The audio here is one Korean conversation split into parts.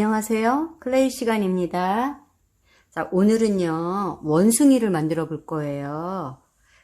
안녕하세요. 클레이 시간입니다. 자, 오늘은요, 원숭이를 만들어 볼 거예요.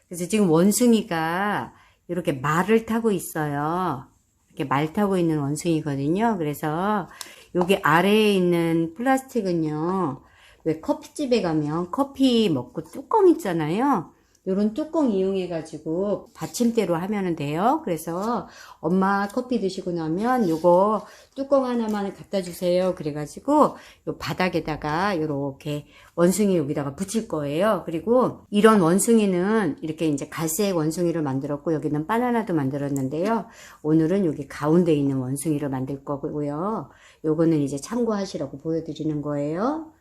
그래서 지금 원숭이가 이렇게 말을 타고 있어요. 이렇게 말 타고 있는 원숭이거든요. 그래서 여기 아래에 있는 플라스틱은요, 왜 커피집에 가면 커피 먹고 뚜껑 있잖아요. 요런 뚜껑 이용해 가지고 받침대로 하면 돼요. 그래서 엄마 커피 드시고 나면 요거 뚜껑 하나만 갖다 주세요. 그래 가지고 요 바닥에다가 요렇게 원숭이 여기다가 붙일 거예요. 그리고 이런 원숭이는 이렇게 이제 갈색 원숭이를 만들었고, 여기는 바나나도 만들었는데요. 오늘은 여기 가운데 있는 원숭이를 만들 거고요. 요거는 이제 참고하시라고 보여드리는 거예요.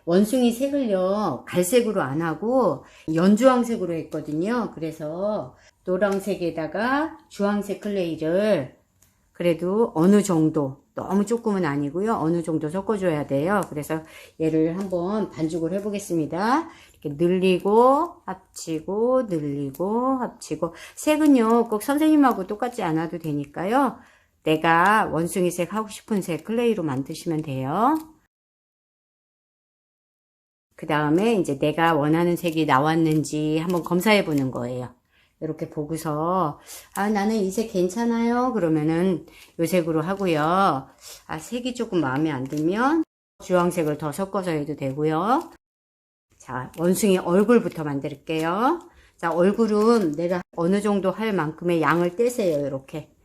원숭이 색을요, 갈색으로 안 하고 연주황색으로 했거든요. 그래서 노란색에다가 주황색 클레이를 그래도 어느 정도, 너무 조금은 아니고요, 어느 정도 섞어줘야 돼요. 그래서 얘를 한번 반죽을 해보겠습니다. 이렇게 늘리고 합치고 늘리고 합치고, 색은요 꼭 선생님하고 똑같지 않아도 되니까요, 내가 원숭이 색 하고 싶은 색 클레이로 만드시면 돼요. 그 다음에 이제 내가 원하는 색이 나왔는지 한번 검사해 보는 거예요. 이렇게 보고서 나는 이 색 괜찮아요 그러면은 이 색으로 하고요. 색이 조금 마음에 안 들면 주황색을 더 섞어서 해도 되고요. 자, 원숭이 얼굴부터 만들게요. 자, 얼굴은 내가 어느 정도 할 만큼의 양을 떼세요. 이렇게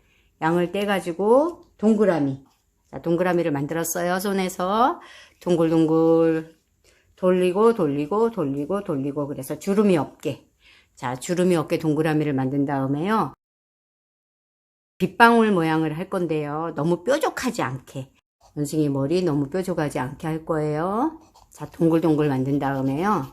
양을 떼 가지고 동그라미, 자, 동그라미를 만들었어요. 손에서 동글동글 돌리고 돌리고 돌리고 돌리고, 그래서 주름이 없게, 자, 주름이 없게 동그라미를 만든 다음에요, 빗방울 모양을 할 건데요, 너무 뾰족하지 않게, 원숭이 머리 너무 뾰족하지 않게 할 거예요. 자, 동글동글 만든 다음에요,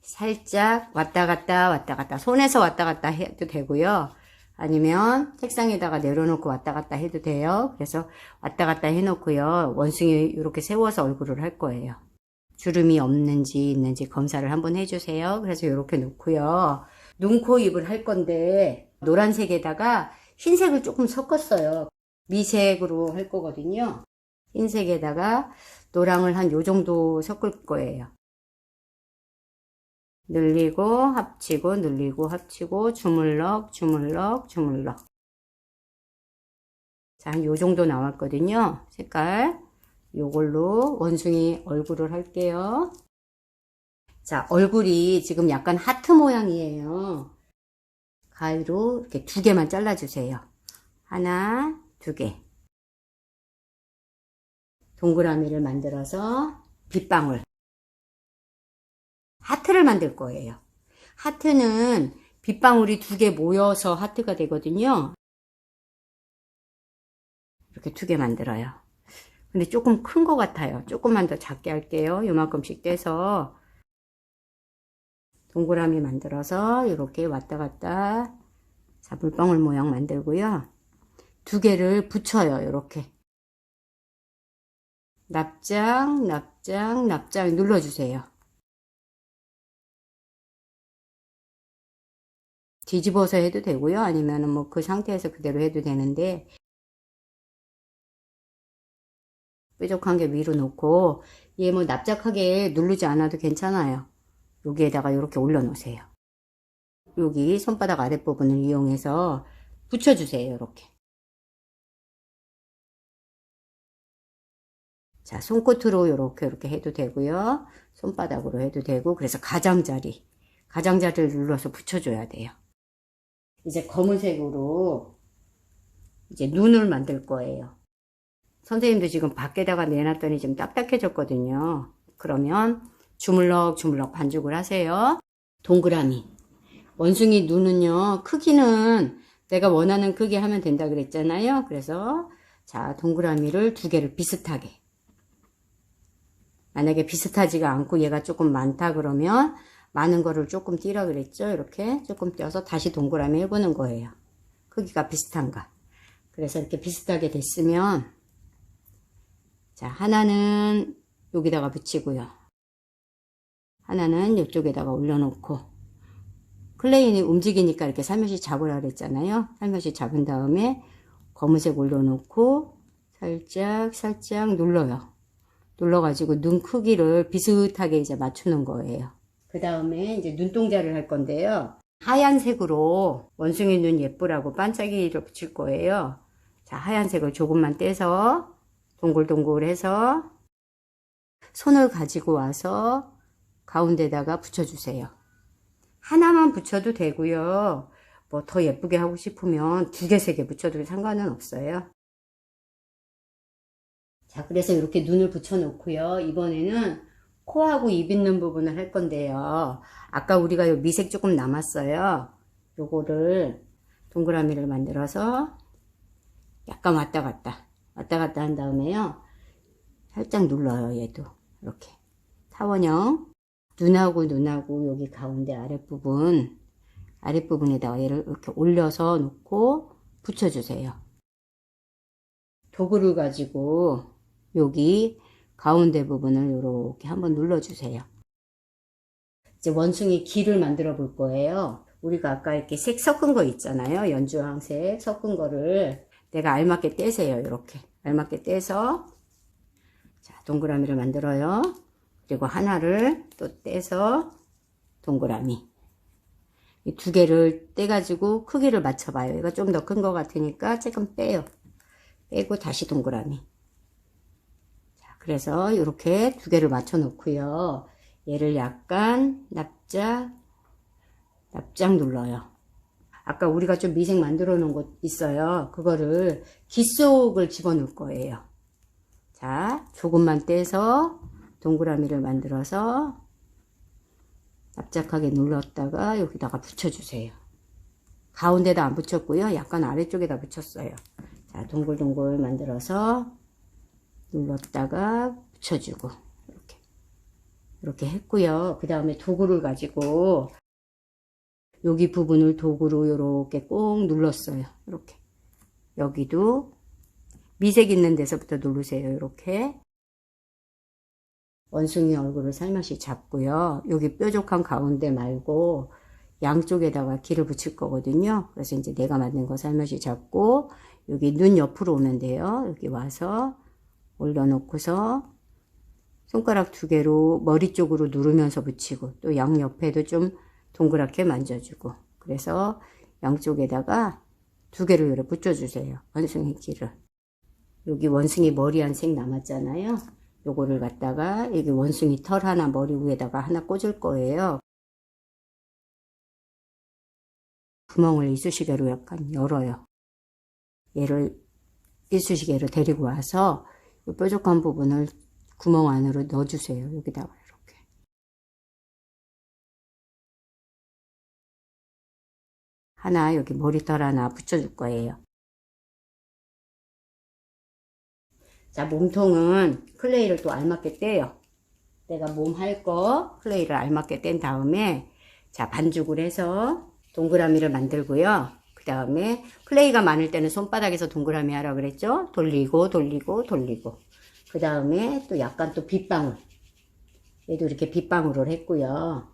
살짝 왔다 갔다 왔다 갔다, 손에서 왔다 갔다 해도 되고요, 아니면 책상에다가 내려놓고 왔다 갔다 해도 돼요. 그래서 왔다 갔다 해놓고요, 원숭이 이렇게 세워서 얼굴을 할 거예요. 주름이 없는지 있는지 검사를 한번 해주세요. 그래서 이렇게 놓고요, 눈, 코, 입을 할 건데 노란색에다가 흰색을 조금 섞었어요. 미색으로 할 거거든요. 흰색에다가 노랑을 한 요 정도 섞을 거예요. 늘리고 합치고 늘리고 합치고 주물럭 주물럭 주물럭. 자, 한 요 정도 나왔거든요. 색깔 요걸로 원숭이 얼굴을 할게요. 자, 얼굴이 지금 약간 하트 모양이에요. 가위로 이렇게 2개만 잘라주세요. 하나, 2개. 동그라미를 만들어서 빗방울. 하트를 만들 거예요. 하트는 빗방울이 2개 모여서 하트가 되거든요. 이렇게 2개 만들어요. 근데 조금 큰 것 같아요. 조금만 더 작게 할게요. 요만큼씩 떼서 동그라미 만들어서 이렇게 왔다 갔다, 자, 물방울 모양 만들고요. 2개를 붙여요. 이렇게 납작 납작 납작 눌러주세요. 뒤집어서 해도 되고요, 아니면은 뭐 그 상태에서 그대로 해도 되는데, 뾰족한 게 위로 놓고, 얘 뭐 납작하게 누르지 않아도 괜찮아요. 여기에다가 이렇게 올려 놓으세요. 여기 손바닥 아랫부분을 이용해서 붙여주세요. 이렇게. 자, 손끝으로 이렇게 해도 되고요, 손바닥으로 해도 되고, 그래서 가장자리를 눌러서 붙여줘야 돼요. 이제 검은색으로 이제 눈을 만들 거예요. 선생님도 지금 밖에다가 내놨더니 좀 딱딱해졌거든요. 그러면 주물럭 주물럭 반죽을 하세요. 동그라미. 원숭이 눈은요, 크기는 내가 원하는 크기 하면 된다 그랬잖아요. 그래서 자, 동그라미를 2개를 비슷하게. 만약에 비슷하지가 않고 얘가 조금 많다 그러면 많은 거를 조금 띄라 그랬죠. 이렇게 조금 띄어서 다시 동그라미 해보는 거예요. 크기가 비슷한가. 그래서 이렇게 비슷하게 됐으면, 자, 하나는 여기다가 붙이고요, 하나는 이쪽에다가 올려놓고, 클레이는 움직이니까 이렇게 살며시 잡으라 그랬잖아요. 살며시 잡은 다음에 검은색 올려놓고 살짝 살짝 눌러요. 눌러가지고 눈 크기를 비슷하게 이제 맞추는 거예요. 그 다음에 이제 눈동자를 할 건데요. 하얀색으로 원숭이 눈 예쁘라고 반짝이를 붙일 거예요. 자, 하얀색을 조금만 떼서 동글동글해서 손을 가지고 와서 가운데다가 붙여주세요. 하나만 붙여도 되고요. 뭐 더 예쁘게 하고 싶으면 2개, 3개 붙여도 상관은 없어요. 자, 그래서 이렇게 눈을 붙여 놓고요. 이번에는 코하고 입 있는 부분을 할 건데요. 아까 우리가 요 미색 조금 남았어요. 요거를 동그라미를 만들어서 약간 왔다 갔다 한 다음에요. 살짝 눌러요. 얘도 이렇게 타원형 눈하고 여기 가운데 아랫부분에다가 얘를 이렇게 올려서 놓고 붙여주세요. 도구를 가지고 여기 가운데 부분을 이렇게 한번 눌러주세요. 이제 원숭이 귀를 만들어 볼 거예요. 우리가 아까 이렇게 색 섞은 거 있잖아요. 연주황색 섞은 거를 내가 알맞게 떼세요. 이렇게 알맞게 떼서 자, 동그라미를 만들어요. 그리고 하나를 또 떼서 동그라미. 이 2개를 떼가지고 크기를 맞춰봐요. 이거 좀 더 큰 거 같으니까 조금 빼요. 빼고 다시 동그라미. 자, 그래서 이렇게 2개를 맞춰 놓고요. 얘를 약간 납작 눌러요. 아까 우리가 좀 미색 만들어 놓은 거 있어요. 그거를 귀 속을 집어 넣을 거예요. 자, 조금만 떼서 동그라미를 만들어서 납작하게 눌렀다가 여기다가 붙여주세요. 가운데다 안 붙였고요. 약간 아래쪽에다 붙였어요. 자, 동글동글 만들어서 눌렀다가 붙여주고 이렇게 했고요. 그 다음에 도구를 가지고 여기 부분을 도구로 이렇게 꼭 눌렀어요. 이렇게 여기도 미색 있는 데서부터 누르세요. 이렇게 원숭이 얼굴을 살며시 잡고요. 여기 뾰족한 가운데 말고 양쪽에다가 귀를 붙일 거거든요. 그래서 이제 내가 만든 거 살며시 잡고 여기 눈 옆으로 오면 돼요. 여기 와서 올려놓고서 손가락 2개로 머리 쪽으로 누르면서 붙이고 또 양옆에도 좀 동그랗게 만져주고 그래서 양쪽에다가 2개를 이렇게 붙여주세요. 원숭이 귀를. 여기 원숭이 머리 한 색 남았잖아요. 요거를 갖다가 여기 원숭이 털 하나 머리 위에다가 하나 꽂을 거예요. 구멍을 이쑤시개로 약간 열어요. 얘를 이쑤시개로 데리고 와서 이 뾰족한 부분을 구멍 안으로 넣어주세요. 여기다가 이렇게. 하나 여기 머리털 하나 붙여줄 거예요. 자, 몸통은 클레이를 또 알맞게 떼요. 내가 몸 할 거 클레이를 알맞게 뗀 다음에 자, 반죽을 해서 동그라미를 만들고요. 그 다음에 클레이가 많을 때는 손바닥에서 동그라미 하라 그랬죠. 돌리고 그 다음에 또 약간 또 빗방울, 얘도 이렇게 빗방울을 했고요.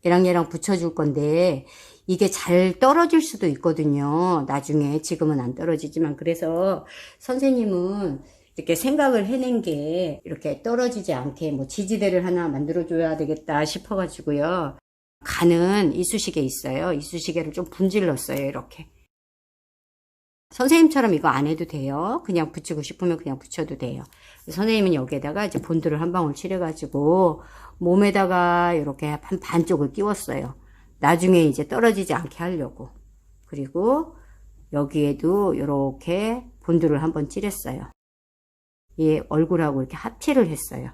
얘랑 붙여줄 건데 이게 잘 떨어질 수도 있거든요. 나중에. 지금은 안 떨어지지만. 그래서 선생님은 이렇게 생각을 해낸 게 이렇게 떨어지지 않게 뭐 지지대를 하나 만들어 줘야 되겠다 싶어 가지고요. 가는 이쑤시개 있어요. 이쑤시개를 좀 분질렀어요. 이렇게. 선생님처럼 이거 안 해도 돼요. 그냥 붙이고 싶으면 그냥 붙여도 돼요. 선생님은 여기에다가 이제 본드를 한 방울 칠해가지고 몸에다가 이렇게 반쪽을 끼웠어요. 나중에 이제 떨어지지 않게 하려고. 그리고 여기에도 이렇게 본드를 한번 칠했어요. 얘 얼굴하고 이렇게 합체를 했어요.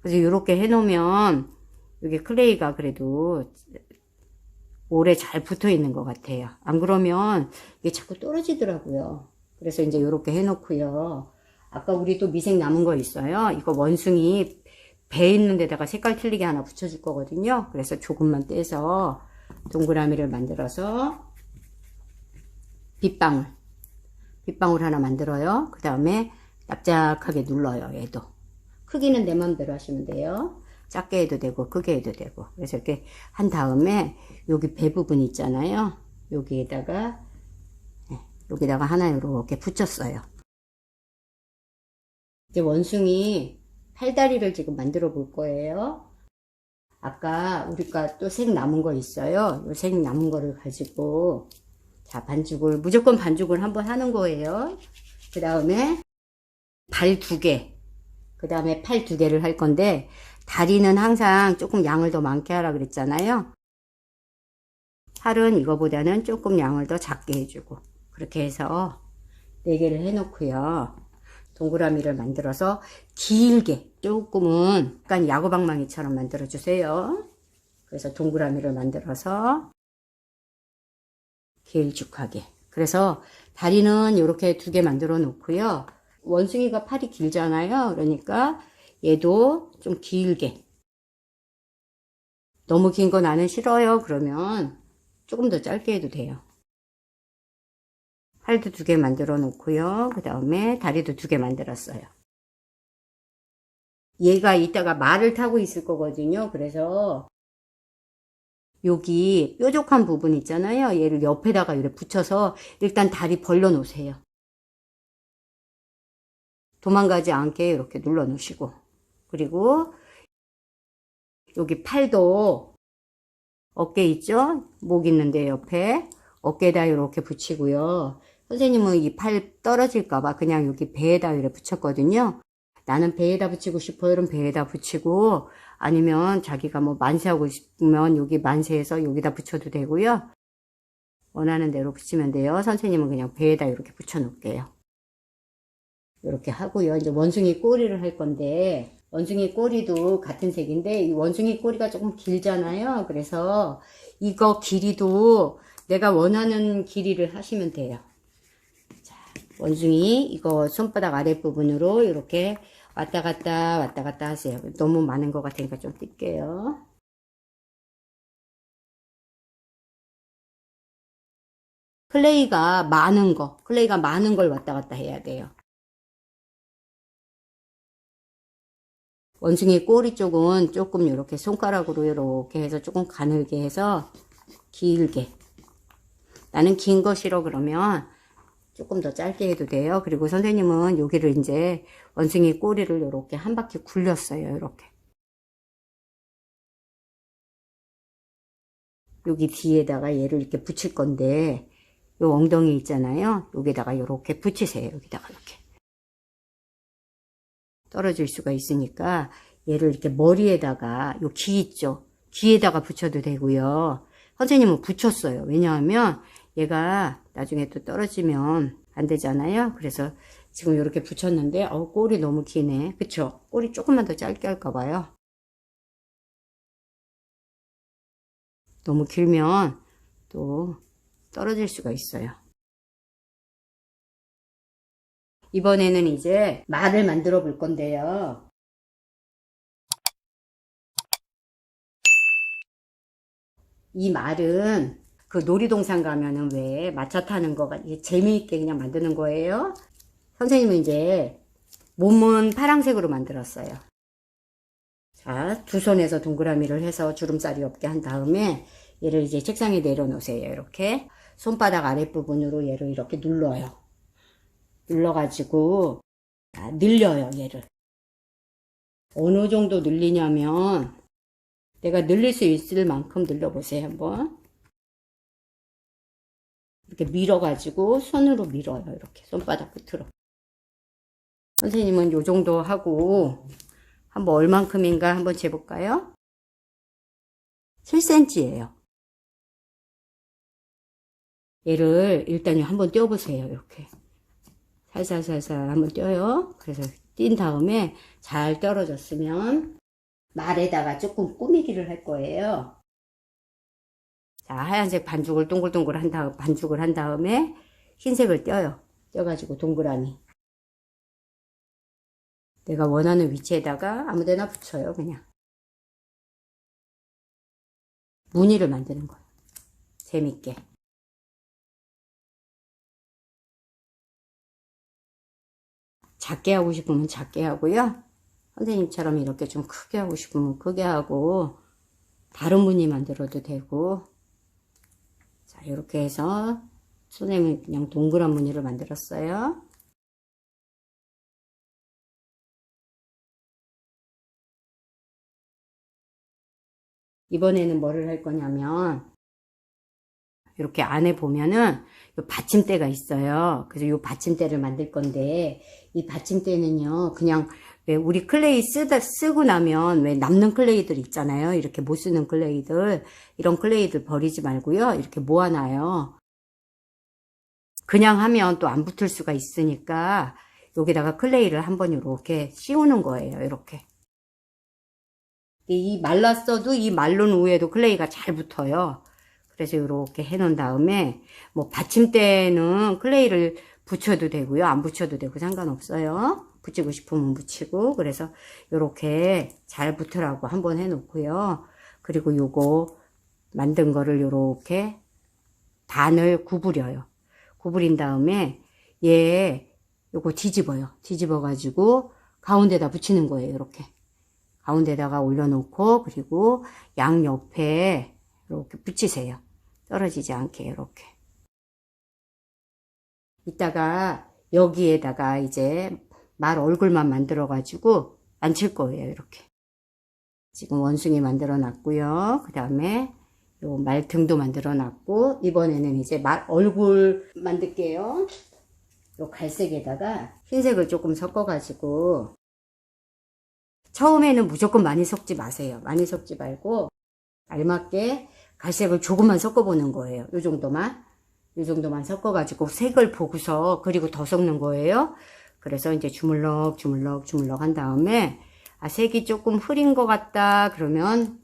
그래서 이렇게 해놓으면 여기 클레이가 그래도 오래 잘 붙어 있는 것 같아요. 안 그러면 이게 자꾸 떨어지더라고요. 그래서 이제 이렇게 해놓고요. 아까 우리 또 미색 남은 거 있어요. 이거 원숭이 배 있는 데다가 색깔 틀리게 하나 붙여줄 거거든요. 그래서 조금만 떼서 동그라미를 만들어서 빗방울 하나 만들어요. 그 다음에 납작하게 눌러요. 얘도 크기는 내 맘대로 하시면 돼요. 작게 해도 되고 크게 해도 되고. 그래서 이렇게 한 다음에 여기 배 부분 있잖아요. 여기에다가 여기다가 하나 이렇게 붙였어요. 이제 원숭이 팔다리를 지금 만들어 볼 거예요. 아까 우리가 또 색 남은 거 있어요. 이 색 남은 거를 가지고 자, 반죽을 무조건 반죽을 한번 하는 거예요. 그 다음에 발 2개, 그 다음에 팔 2개를 할 건데, 다리는 항상 조금 양을 더 많게 하라 그랬잖아요. 팔은 이거보다는 조금 양을 더 작게 해주고, 그렇게 해서 4개를 해놓고요. 동그라미를 만들어서 길게, 조금은 약간 야구방망이처럼 만들어 주세요. 그래서 동그라미를 만들어서 길쭉하게. 그래서 다리는 이렇게 2개 만들어 놓고요. 원숭이가 팔이 길잖아요. 그러니까 얘도 좀 길게. 너무 긴 거 나는 싫어요. 그러면 조금 더 짧게 해도 돼요. 팔도 2개 만들어 놓고요. 그 다음에 다리도 2개 만들었어요. 얘가 이따가 말을 타고 있을 거거든요. 그래서 여기 뾰족한 부분 있잖아요. 얘를 옆에다가 이렇게 붙여서 일단 다리 벌려 놓으세요. 도망가지 않게 이렇게 눌러 놓으시고, 그리고 여기 팔도 어깨 있죠? 목 있는데 옆에 어깨에다 이렇게 붙이고요. 선생님은 이 팔 떨어질까봐 그냥 여기 배에다 이렇게 붙였거든요. 나는 배에다 붙이고 싶어요. 그럼 배에다 붙이고, 아니면 자기가 뭐 만세하고 싶으면 여기 만세해서 여기다 붙여도 되고요. 원하는 대로 붙이면 돼요. 선생님은 그냥 배에다 이렇게 붙여 놓을게요. 이렇게 하고요. 이제 원숭이 꼬리를 할 건데, 원숭이 꼬리도 같은 색인데, 이 원숭이 꼬리가 조금 길잖아요. 그래서 이거 길이도 내가 원하는 길이를 하시면 돼요. 자, 원숭이 이거 손바닥 아랫부분으로 이렇게 왔다 갔다 하세요. 너무 많은 것 같으니까 좀 뛸게요. 클레이가 많은 걸 왔다 갔다 해야 돼요. 원숭이 꼬리 쪽은 조금 이렇게 손가락으로 이렇게 해서 조금 가늘게 해서 길게. 나는 긴 거 싫어 그러면 조금 더 짧게 해도 돼요. 그리고 선생님은 여기를 이제 원숭이 꼬리를 이렇게 한 바퀴 굴렸어요. 이렇게. 여기 뒤에다가 얘를 이렇게 붙일 건데, 요 엉덩이 있잖아요. 여기다가 이렇게 붙이세요. 여기다가 이렇게. 떨어질 수가 있으니까 얘를 이렇게 머리에다가 요 귀 있죠. 귀에다가 붙여도 되고요. 선생님은 붙였어요. 왜냐하면 얘가 나중에 또 떨어지면 안 되잖아요. 그래서 지금 이렇게 붙였는데 꼬리 너무 기네. 그쵸? 꼬리 조금만 더 짧게 할까 봐요. 너무 길면 또 떨어질 수가 있어요. 이번에는 이제 말을 만들어 볼 건데요. 이 말은 그 놀이동산 가면은 왜 마차 타는 거가 재미있게 그냥 만드는 거예요. 선생님은 이제 몸은 파란색으로 만들었어요. 자, 2손에서 동그라미를 해서 주름살이 없게 한 다음에 얘를 이제 책상에 내려놓으세요. 이렇게 손바닥 아랫부분으로 얘를 이렇게 눌러요. 눌러가지고 늘려요. 얘를 어느 정도 늘리냐면 내가 늘릴 수 있을 만큼 늘려보세요. 한번 이렇게 밀어가지고 손으로 밀어요. 이렇게 손바닥 끝으로. 선생님은 요 정도 하고 한번 얼만큼인가 한번 재볼까요? 7cm예요. 얘를 일단 한번 떼어보세요. 이렇게 살살살살 한번 떼어요. 그래서 띈 다음에 잘 떨어졌으면 말에다가 조금 꾸미기를 할 거예요. 자, 하얀색 반죽을 동글동글 반죽을 한 다음에 흰색을 떼어요. 떼어가지고 동그라미. 내가 원하는 위치에다가 아무데나 붙여요. 그냥. 무늬를 만드는 거예요. 재밌게. 작게 하고 싶으면 작게 하고요. 선생님처럼 이렇게 좀 크게 하고 싶으면 크게 하고 다른 무늬 만들어도 되고 자 이렇게 해서 선생님은 그냥 동그란 무늬를 만들었어요. 이번에는 뭐를 할 거냐면 이렇게 안에 보면은 요 받침대가 있어요. 그래서 요 받침대를 만들 건데 이 받침대는요 그냥 왜 우리 클레이 쓰고 나면 왜 남는 클레이들 있잖아요. 이렇게 못 쓰는 클레이들, 이런 클레이들 버리지 말고요 이렇게 모아놔요. 그냥 하면 또 안 붙을 수가 있으니까 여기다가 클레이를 한번 이렇게 씌우는 거예요. 이렇게. 이 말랐어도 이 말른 우에도 클레이가 잘 붙어요. 그래서 이렇게 해 놓은 다음에 뭐 받침대는 클레이를 붙여도 되고요. 안 붙여도 되고 상관없어요. 붙이고 싶으면 붙이고. 그래서 이렇게 잘 붙으라고 한번 해 놓고요. 그리고 요거 만든 거를 이렇게 반을 구부려요. 구부린 다음에 얘 요거 뒤집어요. 뒤집어 가지고 가운데다 붙이는 거예요. 이렇게 가운데다가 올려놓고 그리고 양옆에 이렇게 붙이세요. 떨어지지 않게 이렇게. 이따가 여기에다가 이제 말 얼굴만 만들어 가지고 앉힐 거예요. 이렇게. 지금 원숭이 만들어 놨고요. 그 다음에 요 말 등도 만들어 놨고, 이번에는 이제 말 얼굴 만들게요. 요 갈색에다가 흰색을 조금 섞어 가지고, 처음에는 무조건 많이 섞지 마세요. 많이 섞지 말고 알맞게 갈색을 조금만 섞어 보는 거예요. 요 정도만 섞어 가지고 색을 보고서 그리고 더 섞는 거예요. 그래서 이제 주물럭 한 다음에 색이 조금 흐린 것 같다 그러면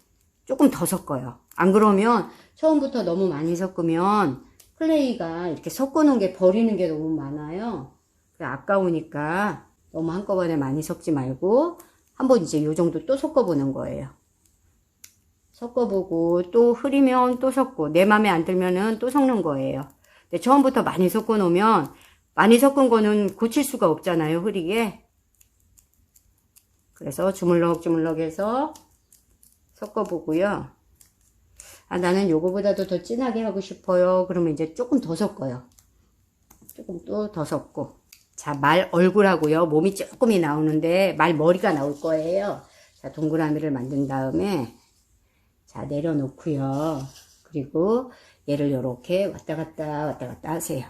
조금 더 섞어요. 안 그러면 처음부터 너무 많이 섞으면 클레이가 이렇게 섞어 놓은 게 버리는 게 너무 많아요. 아까우니까 너무 한꺼번에 많이 섞지 말고 한번 이제 요 정도 또 섞어 보는 거예요. 섞어보고 또 흐리면 또 섞고 내 맘에 안 들면은 또 섞는 거예요. 근데 처음부터 많이 섞어 놓으면 많이 섞은 거는 고칠 수가 없잖아요. 흐리게. 그래서 주물럭 해서 섞어보고요. 나는 요거보다도 더 진하게 하고 싶어요. 그러면 이제 조금 더 섞어요. 조금 또 더 섞고. 자, 말 얼굴하고요. 몸이 조금이 나오는데 말 머리가 나올 거예요. 자, 동그라미를 만든 다음에 자, 내려놓고요. 그리고 얘를 이렇게 왔다 갔다 하세요.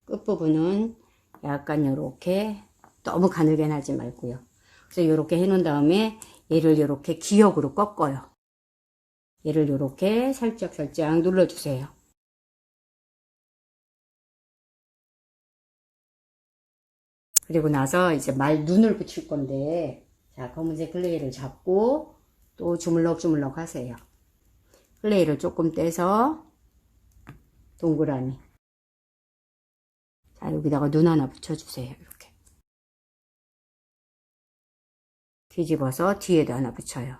끝부분은 약간 이렇게 너무 가늘게 나지 말고요. 그래서 이렇게 해놓은 다음에 얘를 이렇게 기역으로 꺾어요. 얘를 이렇게 살짝 눌러주세요. 그리고 나서 이제 말 눈을 붙일 건데, 자, 검은색 클레이를 잡고 또 주물럭 하세요. 클레이를 조금 떼서 동그라미. 자, 여기다가 눈 하나 붙여주세요. 이렇게. 뒤집어서 뒤에도 하나 붙여요.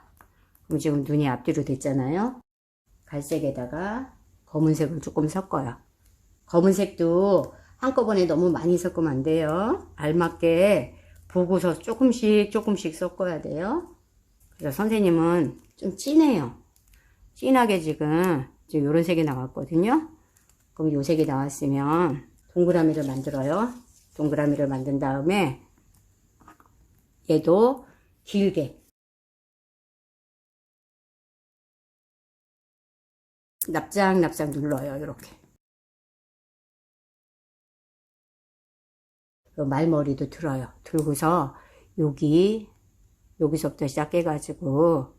그럼 지금 눈이 앞뒤로 됐잖아요. 갈색에다가 검은색을 조금 섞어요. 검은색도 한꺼번에 너무 많이 섞으면 안 돼요. 알맞게 보고서 조금씩 섞어야 돼요. 그래서 선생님은 좀 진해요. 진하게 지금 요런 색이 나왔거든요. 그럼 요 색이 나왔으면 동그라미를 만들어요. 동그라미를 만든 다음에 얘도 길게 납작 눌러요. 이렇게. 말머리도 들어요. 들고서 여기서부터 시작해가지고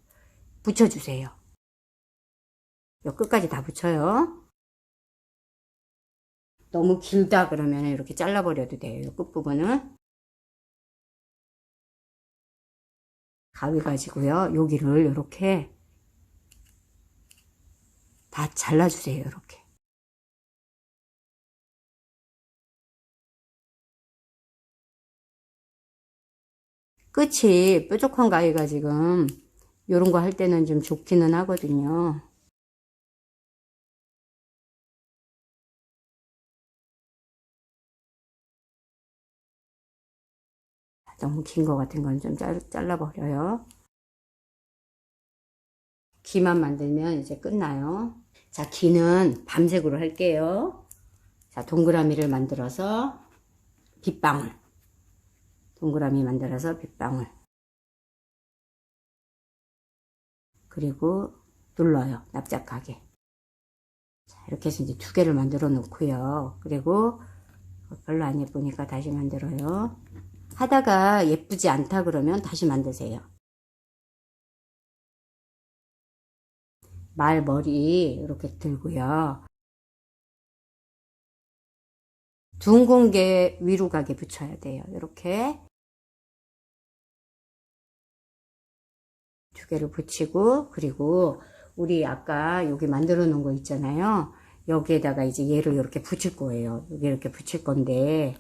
붙여주세요. 요 끝까지 다 붙여요. 너무 길다 그러면 이렇게 잘라버려도 돼요. 요 끝부분은. 가위 가지고요. 여기를 이렇게 다 잘라주세요. 이렇게. 끝이 뾰족한 가위가 지금 요런 거 할 때는 좀 좋기는 하거든요. 너무 긴 거 같은 건 좀 잘라버려요. 귀만 만들면 이제 끝나요. 자, 귀는 밤색으로 할게요. 자, 동그라미를 만들어서 빗방울. 동그라미 만들어서 빗방울. 그리고 눌러요. 납작하게. 자, 이렇게 해서 이제 2개를 만들어 놓고요. 그리고 별로 안 예쁘니까 다시 만들어요. 하다가 예쁘지 않다 그러면 다시 만드세요. 말 머리 이렇게 들고요. 둥근 위로 가게 붙여야 돼요. 이렇게 2개를 붙이고, 그리고 우리 아까 여기 만들어 놓은 거 있잖아요. 여기에다가 이제 얘를 이렇게 붙일 거예요. 여기 이렇게 붙일 건데,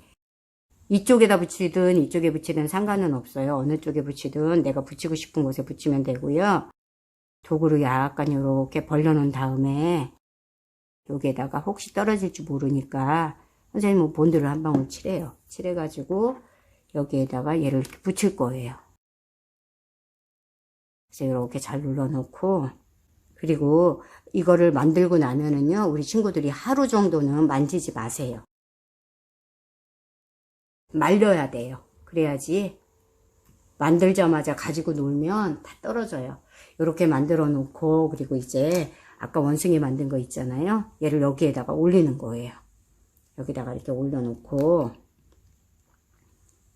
이쪽에다 붙이든 이쪽에 붙이든 상관은 없어요. 어느 쪽에 붙이든 내가 붙이고 싶은 곳에 붙이면 되고요. 도구를 약간 이렇게 벌려놓은 다음에 여기에다가 혹시 떨어질지 모르니까 선생님 뭐 본드를 한 방울 칠해요. 칠해가지고 여기에다가 얘를 이렇게 붙일 거예요. 그래서 이렇게 잘 눌러놓고, 그리고 이거를 만들고 나면은요, 우리 친구들이 하루 정도는 만지지 마세요. 말려야 돼요. 그래야지 만들자마자 가지고 놀면 다 떨어져요. 이렇게 만들어 놓고, 그리고 이제 아까 원숭이 만든 거 있잖아요. 얘를 여기에다가 올리는 거예요. 여기다가 이렇게 올려놓고,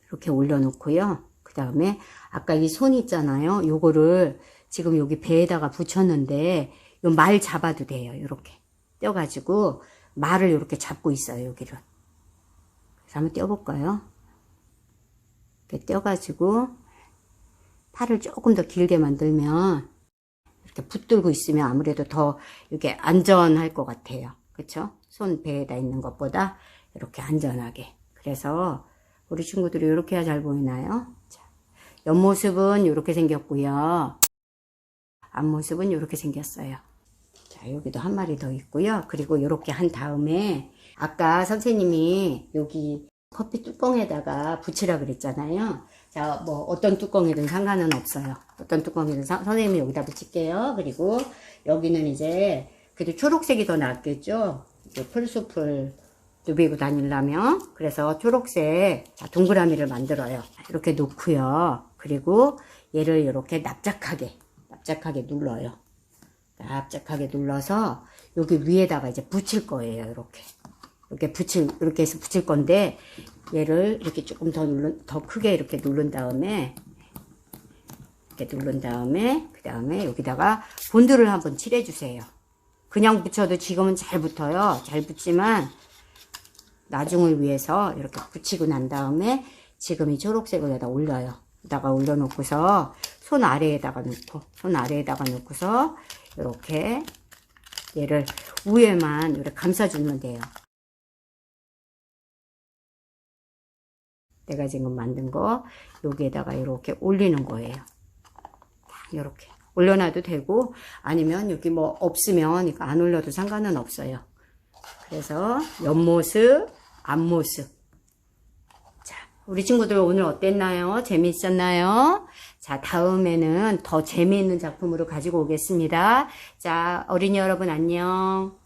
이렇게 올려놓고요. 그 다음에 아까 이 손 있잖아요. 요거를 지금 여기 배에다가 붙였는데 요 말 잡아도 돼요. 이렇게 떼어가지고 말을 이렇게 잡고 있어요. 여기를. 그래서 한번 떼어볼까요? 이렇게 떼어가지고 팔을 조금 더 길게 만들면 이렇게 붙들고 있으면 아무래도 더 이렇게 안전할 것 같아요. 그쵸? 손 배에다 있는 것보다 이렇게 안전하게. 그래서 우리 친구들이 이렇게 해야 잘 보이나요? 자, 옆모습은 이렇게 생겼고요. 앞모습은 이렇게 생겼어요. 자, 여기도 한 마리 더 있고요. 그리고 이렇게 한 다음에 아까 선생님이 여기 커피 뚜껑에다가 붙이라 그랬잖아요. 자, 뭐 어떤 뚜껑이든 상관은 없어요. 어떤 뚜껑이든 선생님이 여기다 붙일게요. 그리고 여기는 이제 그래도 초록색이 더 낫겠죠. 이제 풀숲을 누비고 다니려면. 그래서 초록색 동그라미를 만들어요. 이렇게 놓고요. 그리고 얘를 이렇게 납작하게 눌러요. 납작하게 눌러서 여기 위에다가 이제 붙일 거예요. 이렇게 해서 붙일 건데, 얘를 이렇게 조금 더 크게 이렇게 누른 다음에, 그 다음에 여기다가 본드를 한번 칠해주세요. 그냥 붙여도 지금은 잘 붙어요. 잘 붙지만, 나중을 위해서 이렇게 붙이고 난 다음에, 지금 이 초록색을 여기다 올려요. 여기다가 올려놓고서, 손 아래에다가 놓고서, 이렇게, 얘를 위에만 이렇게 감싸주면 돼요. 내가 지금 만든 거 여기에다가 이렇게 올리는 거예요. 이렇게 올려놔도 되고, 아니면 여기 뭐 없으면 이거 안 올려도 상관은 없어요. 그래서 옆모습, 앞모습. 자, 우리 친구들 오늘 어땠나요? 재미있었나요? 자, 다음에는 더 재미있는 작품으로 가지고 오겠습니다. 자, 어린이 여러분 안녕.